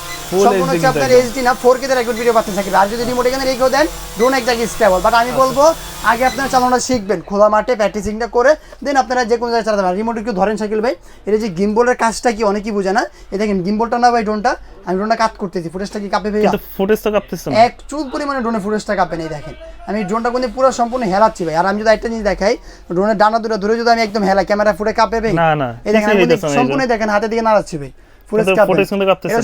সম্পূর্ণ হচ্ছে আপনার HD না 4K তে রেকর্ড ভিডিও পাচ্ছেন সাকিব। আর যদি রিমোট এখানে রেখেও দেন, ড্রোন এক জায়গায় স্টেবল। বাট আমি বলবো আগে আপনারা চালানোটা শিখবেন, খোলা মাঠে প্র্যাকটিসিংটা করে দেন আপনারা যে কোনো জায়গায় চালাতে পারেন। রিমোট একটু ধরেন সাকিল ভাই, এটা যে গিম্বলের কাজটা কি অনেকেই বুঝে না। এই দেখেন গিম্বলটা না ভাই, ড্রোনটা আমি ড্রোনটা কাট করতেছি, ফুটেজটা কি কাঁপে ভাই? ফুটেজ তো কাঁপতেছে না, এক চুল পরিমাণে ড্রোনের ফুটেজটা কাঁপে না। এই দেখেন আমি ড্রোনটা কিন্তু পুরো সম্পূর্ণ হেলাচ্ছি ভাই। আর আমি যদি একটা জিনিস দেখাই, ড্রোনের ডানা দুটো ধরে যদি আমি একদম হেলাই, ক্যামেরা ফুটে কাঁপে ভাই? না, এই দেখেন আমি সম্পূর্ণ দেখেন হাতের দিকে নাড়াচ্ছি ভাই,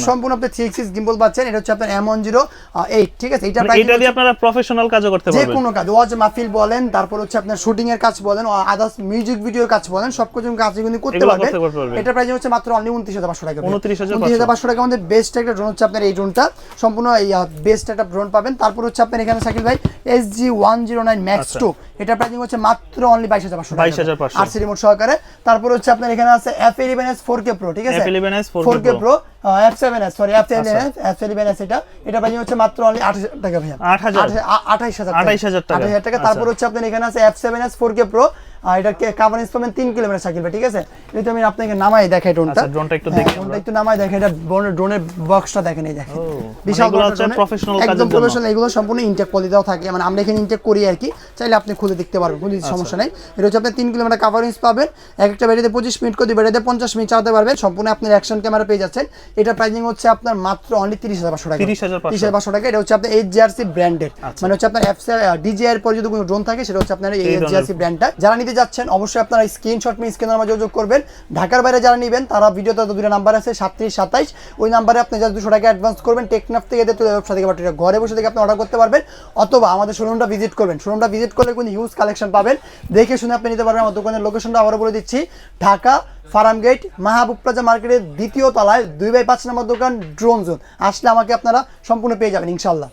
সম্পূর্ণ আপনি 3 axis gimbal পাচ্ছেন। এটা হচ্ছে আপনার M10-8, ঠিক আছে? এটা দিয়ে আপনারা প্রফেশনাল কাজও করতে পারবেন, যে কোনো কাজ, ওয়াজ মাহফিল বলেন, তারপর হচ্ছে আপনার শুটিং এর কাজ বলেন, আদার্স মিউজিক ভিডিওর কাজ বলেন, সবকিছু কাজ কিন্তু করতে পারবেন। এটা প্রাইস হচ্ছে মাত্র অনলি 29500 টাকা। 29500 টাকা আমাদের বেস্ট একটা ড্রোন হচ্ছে আপনার এই ড্রোনটা, সম্পূর্ণ বেস্ট একটা ড্রোন পাবেন। তারপর হচ্ছে আপনার এখানে শাকিল ভাই SG-109 Max 2, এটা প্রাইস হচ্ছে মাত্র অনলি 22500 টাকা, 22500 RC রিমোট সহকারে। তারপর হচ্ছে আপনার এখানে আছে F11s 4K Pro, ঠিক আছে? F11s 4K Pro, F7s, sorry F11s, এটা প্রাইস হচ্ছে মাত্র অনলি 8000 টাকা ভাই। 28000 টাকা। তারপর হচ্ছে আপনার এখানে আছে F7s 4K Pro, আর এটা কভারেজ পাবেন 3 কিলোমিটার সাইকেল ভাই, ঠিক আছে? এটা আমি আপনাকে নামাই দেখাই ড্রোনটা। আচ্ছা ড্রোনটা একটু দেখি ড্রোনটা একটু নামাই দেখেন, এটা ড্রোনের বক্সটা দেখেন, এই দেখেন বিশাল বড় প্রফেশনাল কাজের একদম জন্য। প্রফেশনাল, এগুলো সম্পূর্ণ ইনটেক পলি দেওয়া থাকে, মানে আমরা এখানে ইনটেক করি আর কি, চাইলে আপনি খুলে দেখতে পারবেন, কোনো সমস্যা নাই। এটা হচ্ছে আপনি 3 কিলোমিটার কভারেজ পাবেন, এক একটা ব্যাটারিতে 25 মিনিট করে, ব্যাটারিতে 50 মিনিট চালাতে পারবেন, সম্পূর্ণ আপনার অ্যাকশন ক্যামেরা পেয়ে যাচ্ছেন। এটা প্রাইসিং হচ্ছে আপনার মাত্র অনলি 30,500 টাকা। 30,500 টাকা। এটা হচ্ছে আপনার HJRC ব্র্যান্ডের, মানে হচ্ছে আপনার DJI এর পরে যদি কোনো ড্রোন থাকে সেটা হচ্ছে আপনার এই HJRC ব্র্যান্ডটা। যারা নিতে যাচ্ছেন অবশ্যই আপনারা স্ক্রিনশট নিয়ে স্ক্রিনের নাম্বার যোগাযোগ করবেন। ঢাকার বাইরে যারা নেবেন তারা ভিডিওতে দুটো নাম্বার আছে 37 27, ওই নাম্বারে আপনি জাস্ট 200 টাকা অ্যাডভান্স করবেন। টেকনাফ থেকে ব্যবসা থেকে বাটিটা ঘরে বসে থেকে আপনি অর্ডার করতে পারবেন, অথবা আমাদের শোরুমটা ভিজিট করবেন। শোরুমটা ভিজিট করলে কোনো ইউজ কালেকশন পাবেন, দেখে শুনে আপনি নিতে পারবেন। আমার দোকানের লোকেশনটা আবারও বলে দিচ্ছি, ঢাকা ফার্ম গেট মাহবুব প্লাজা মার্কেটের 2য় তলায় 2/5 নম্বর দোকান ড্রোন জোন। আসলে আমাকে আপনারা সম্পূর্ণ পেয়ে যাবেন ইনশাল্লাহ।